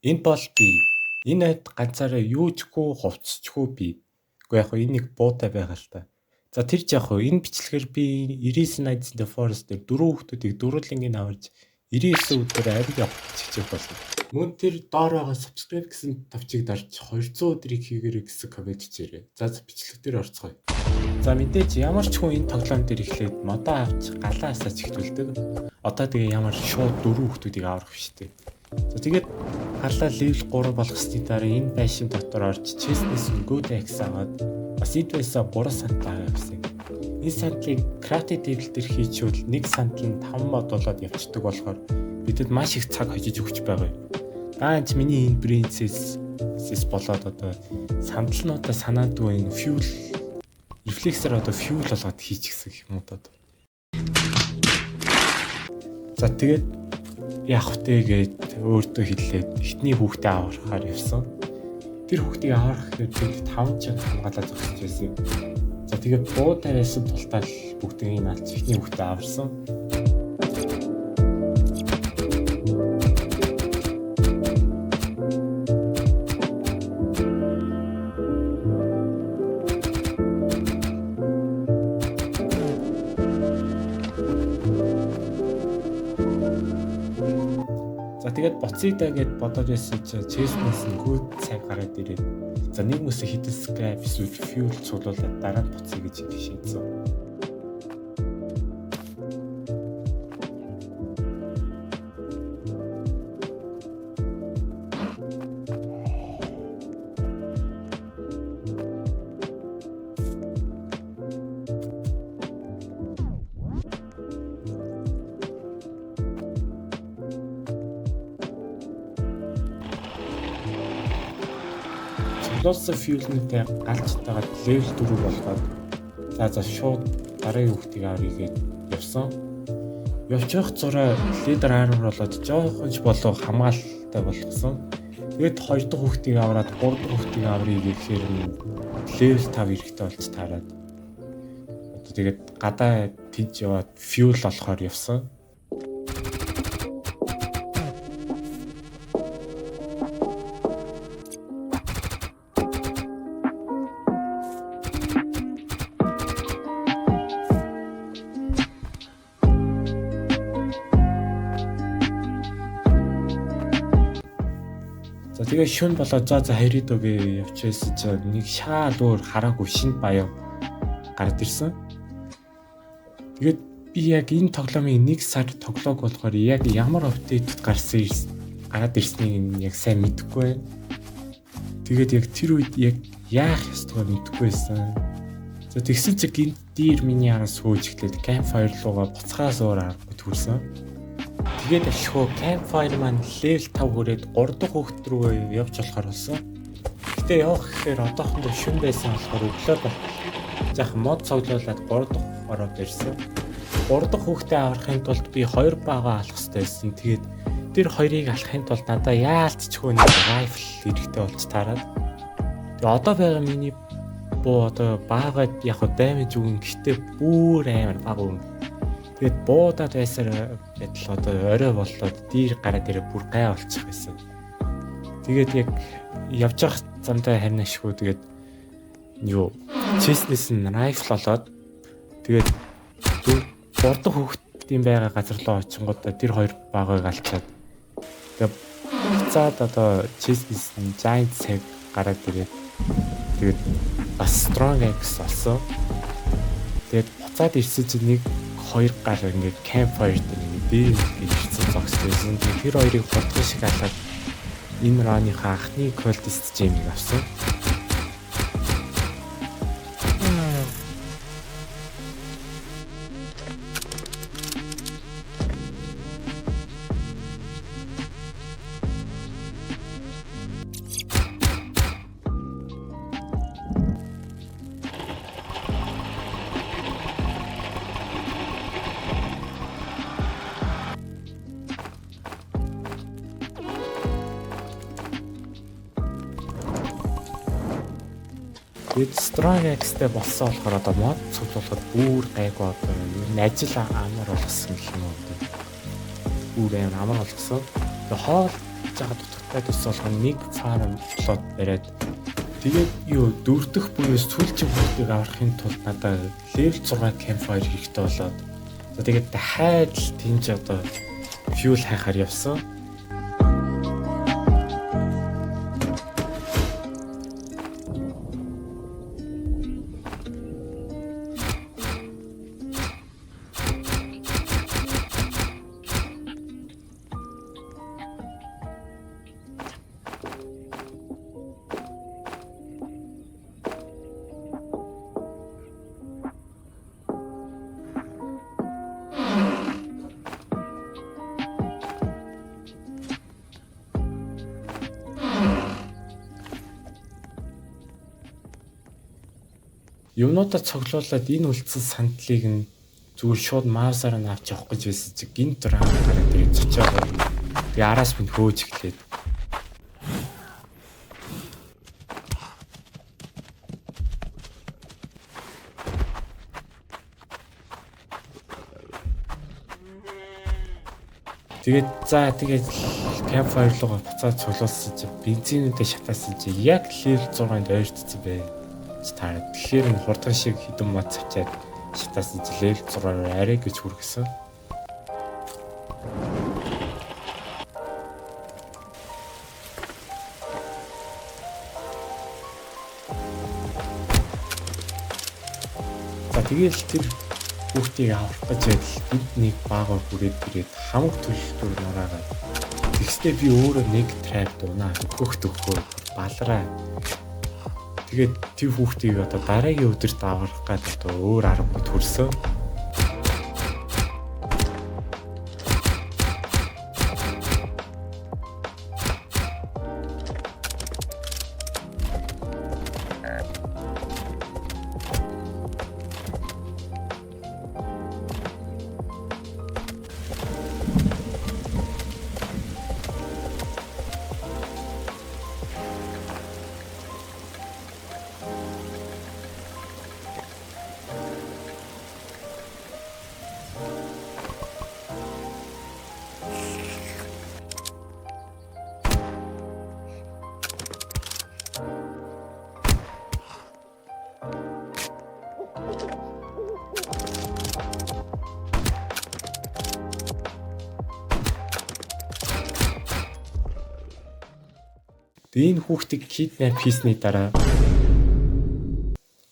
Энэ бол би. Энэ хэд ганцаараа юу чгүй хувцсчгүй би. Гэхдээ яг энэ нэг буутай байгаа л та. За тэр ч яг энэ бичлэгээр би 99 Nights in the Forest дээр 4 хүүхдүүдийг дөрвөлнгийн аварж 99 өдөр амьд явах хичээх болно. Мөн тэр доор байгаа subscribe гэсэн тавчиг дарж 200 өдрийг хийгээрэй гэсэн комент хийрээ. За бичлэг дээр орцгоё. За мэдээж ямар ч хүн энэ тоглоом дээр эхлээд модоо авч галаа асаач ихтүүлдэг. Одоо тэгээ ямар шууд 4 хүүхдүүдийг аврах биштэй. За тэгээд гарлаа level 3 болгосны дараа энэ байшин дотор орж chestнess good X аваад бас идвэсээ 3 сантаа авсан. Энэ сандлыг crafting table дээр хийчихвэл 1 сантал нь 5 мод болоод явцдаг болохоор бидэд маш их цаг хожиж өгч байгаа юм. Даанч миний энэ princess болоод одоо сандалнуудаа санаадгүй энэ fuel рефлексээр одоо fuel болгоод хийчихсэн юм уу одоо. За тэгээд явах тэгээд өөртөө хэллээд эхний хүүхдээ аврахаар явсан. Тэр хүүхдийг аврах гэхэд 5 жил хамгаалаад зогсож байсан. За тэгээд буудай байсан тултаа бүгдийг нь алж эхний хүүхдээ аварсан. За тэгээд боцъё гэд бодож байсан чинь chestнess нь good цаг гараад ирээд за нэг мөсө хитэн scrap эсвэл fuel цуглуулад дараа нь боцъё гэж шийдсэн. Цуглуулсан fuel-нтэй галж тагаад level 4 болгоод за шууд дараагийн хүүхдийг авъя гээд явсан. Явчих зураа leader armor болоод жоохонч болов хамгаалалтай болгосон. Тэгээд 2 дахь хүүхдийг аваад 3 дахь хүүхдийг авъя гэхээр level 5 эрэхтэй болж таарад. Тэгээд гадаа тийж яваад fuel олохоор явсан. За тэгээ шүн болоод за хайридогээ явчихсан чинь нэг шаал өөр хараагүй шинэ баян гараад ирсэн. Тэгээд би яг энэ тоглоомын 1 сар тоглоог болохоор яг ямар апдейтэд гараад ирснийг яг сайн мэдэхгүй байна. Тэгээд яг тэр үед яг яах ёстойгоо мэдэхгүй байсан. За тэгсэн чинь гинт дир миний араас хөөж эхлээд campfire руугаа буцхаас өөр аргагүй төрсөн. Тэгээд ашгүй campfire маань level 5 хүрээд 3 дахь хүүхд рүү явж болохоор болсон. Гэтэ явах гэхээр одоохондоо шүн байсан болохоор өглөө бол жаахан мод цуглуулад 3 дахь ороод ирсэн. 3 дахь хүүхдээ аврахын тулд би 2 баага алах хэрэгтэй байсан. Тэгээд тэр хоёрыг алахын тулд надаа яалтчгүй нэг rifle хэрэгтэй болж таарад. Тэгээд одоо байгаа миний буу одоо баагаад яг damage өгөн гэхдээ бүр амар бага өгөн. Тэгээд буудаад байсаар байтал одоо орой боллоод дир гараад ирээ бүр гай болчих байсан. Тэгээд яг явж явах замдаа харин ашгүй тэгээд юу chestness нь rifle болоод тэгээд 3 дахь хүүхдийн байгаа газар руу очингуудаа тэр хоёр багыг алчаад тэгээд буцаад одоо chestness нь giant цаг гараад ирээд тэгээд бас strong X болсон. Тэгээд буцаад ирсэн чинь нэг 2 гар ингээд campfire дээр ингээд дээр ирсэн зогсчихсон. Тэр хоёрыг бодгоо шиг алаад энэ рааныхаа анхны cultist gem-ийг авсан. Бид strong X-тэй болсон болохоор одоо мод цуглуулахад бүр гайгүй одоо энэ ажил амар болгосон гэх юм уу. Бүр амар болгосон. Тэгээ хоол жагаад утгатай аврахтай төс болгоно нэг фарм плот бариад тэгээд юу дөрөвдөх буюу сүүлчийн хүүхдийг аврахын тулд надад level 6 campfire хэрэгтэй болоод за тэгээд дахиад л тэнж одоо fuel хайхаар явсан. Юмнуудаа цоглуулад энэ үлдсэн сандлыг нь зүгээр шууд маусаар нь авч явах гэж байсан чи гинт драм гараад тэрийг цочоод тэгээ араас минь хөөж эхлээд тэгээд campfire руу буцаад цуглуулсан чи бензинүүдээ шатаасан чи яг level 6-нд ойртсон бэ. Таарад тэгэхээр энэ хурдан шиг хідэн мод цачаад шатаасан чи level 6-аар арай гэж хүргэсэн. За тэгэл тэр хүүхдийг авах гэж байтал бид нэг баагаар хүрээд ирээд хамаг төлөлтөөр нураагаад тэгснэ би өөрөө нэг трап дуунаа өгөхөөр балраа. Тэгээд тэр хүүхдийг одоо дараагийн өдөрт аврах гэдэг одоо өөр аргагүй төрсөн. Энэ хүүхдийг kidnap хийсний дараа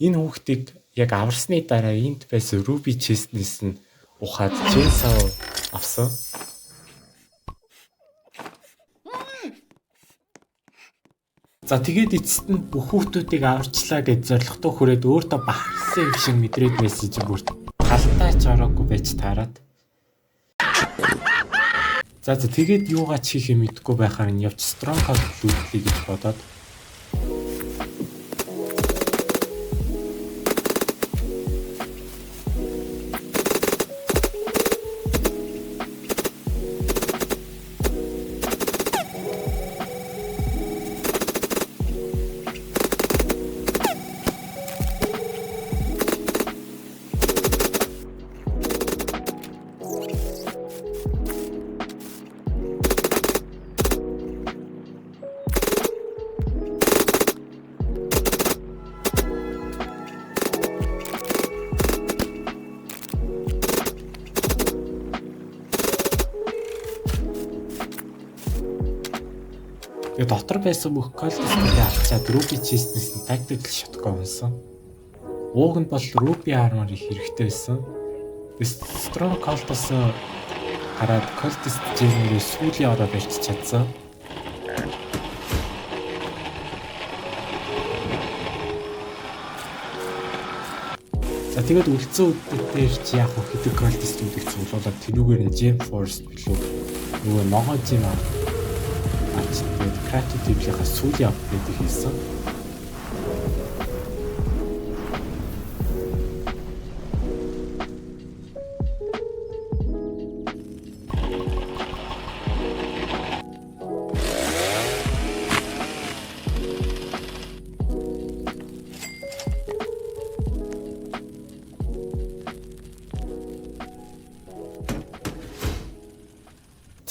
энэ хүүхдийг яг аварсны дараа энд байсан Ruby chest-нээс нь ухаад chainsaw авсан. За тэгээд эцэст нь бүх хүүхдүүдийг аварчлаа гэж зоригтой хүрээд өөртөө бахарсан юм шиг мэдрээд мессеж бүрт талтаач ороогүй байж таарад. За тэгээд юугаа ч хийхээ мэдэхгүй байхаар нь явж Stronghold лүүтлээ гэж бодоод дотор байсан бүх колтистуудыг авчаад Ruby chest-нээс нь tactical shotgun унсан. Ууг нь бол Ruby armor их хэрэгтэй байсан. Stronghold-оос хараад колтист жинээр сүүлийн ороо барьж чадсан. За тэгээд үлдсэн үднүүд дээр чи яг хэдэг колтистуудыг цуглуулад тэрүүгээр нь Gem Force билүү нөгөө ногоо жим тэгээд creative-ийнхаа сүүлийн апдейтыг хийсэн.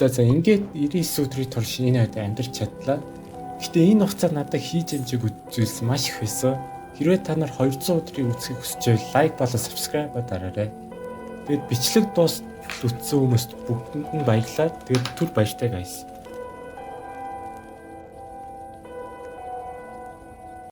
За ингээд 99 өдрийн турш энэ хойд амьдарч чадлаа. Гэтэ энэ хугацаанд надад хийж амжиг үзүүлс маш их байсан. Хэрвээ та нар 200 өдрийг үзэхийг хүсч байвал лайк болон subscribe дараарай. Тэгэд бичлэг дуустал үзсэн хүмүүст бүгдэнд нь баярлалаа. Тэгэд түр баяртай guys.